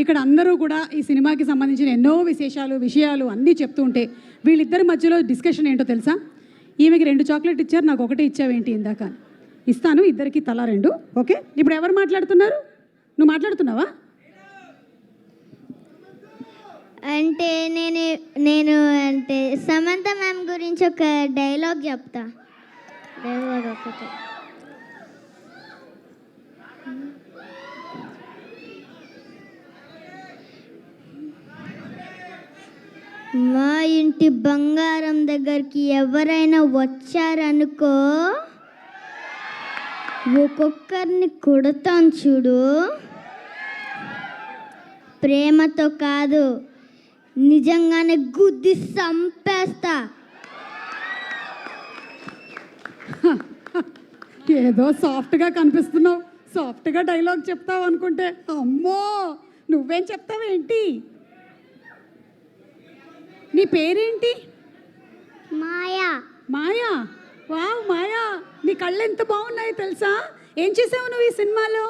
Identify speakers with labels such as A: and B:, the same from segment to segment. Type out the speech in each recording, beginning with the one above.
A: ఇక్కడ అందరూ కూడా ఈ సినిమాకి సంబంధించిన ఎన్నో విషయాలు అన్నీ చెప్తుంటే వీళ్ళిద్దరి మధ్యలో డిస్కషన్ ఏంటో తెలుసా? ఈమెకి 2 చాక్లెట్ ఇచ్చారు, నాకు ఒకటే ఇచ్చావేంటి ఇందాక? ఇస్తాను, ఇద్దరికి తలా 2. ఓకే, ఇప్పుడు ఎవరు మాట్లాడుతున్నారు? నువ్వు మాట్లాడుతున్నావా?
B: అంటే నేను అంటే సమంత మ్యామ్ గురించి ఒక డైలాగ్ చెప్తా. డైలాగ్ ఒకటి. మా ఇంటి బంగారం దగ్గరికి ఎవరైనా వచ్చారనుకో, ఒక్కొక్కరిని కొడతాను చూడు. ప్రేమతో కాదు, నిజంగానే గుద్ది చంపేస్తా.
A: ఏదో సాఫ్ట్గా కనిపిస్తున్నావు, సాఫ్ట్గా డైలాగ్ చెప్తావు అనుకుంటే అమ్మో నువ్వేం చెప్తావేంటి? నీ పేరేంటి?
B: మాయా.
A: మాయా? వావ్ మాయా, నీ కళ్ళు ఎంత బాగున్నాయి తెలుసా? ఏం చేసావు నువ్వు ఈ సినిమాలో?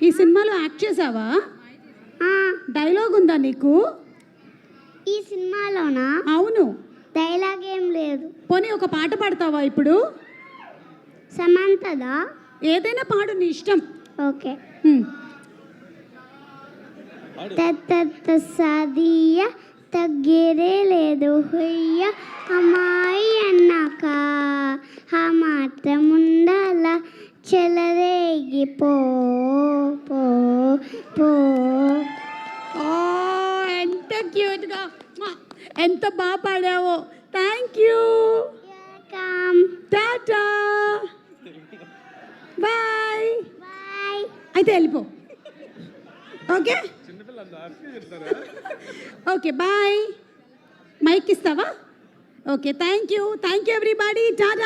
A: ఈ సినిమాలో యాక్ట్ చేసావా? డైలాగ్ ఉందా నీకు
B: ఈ సినిమాలోనా?
A: అవును.
B: డైలాగ్ ఏం లేదు.
A: పోనీ ఒక పాట పాడతావా ఇప్పుడు?
B: సమంతదా?
A: ఏదైనా పాడు, నీ ఇష్టం.
B: ఓకే. తత్త సాదియ తగ్గేదే లేదు హొయ్య, అమ్మాయి అన్నాక ఆ మాత్రం ఉండాల, చెలరేగి పో పో పో.
A: ఎంత క్యూట్గా, ఎంత బాగా పాడావో. Thank you. Tata, bye.
B: Bye.
A: అయితే వెళ్ళిపో. Okay okay bye. మైక్ ఇస్తావా? Okay, thank you everybody. Tata.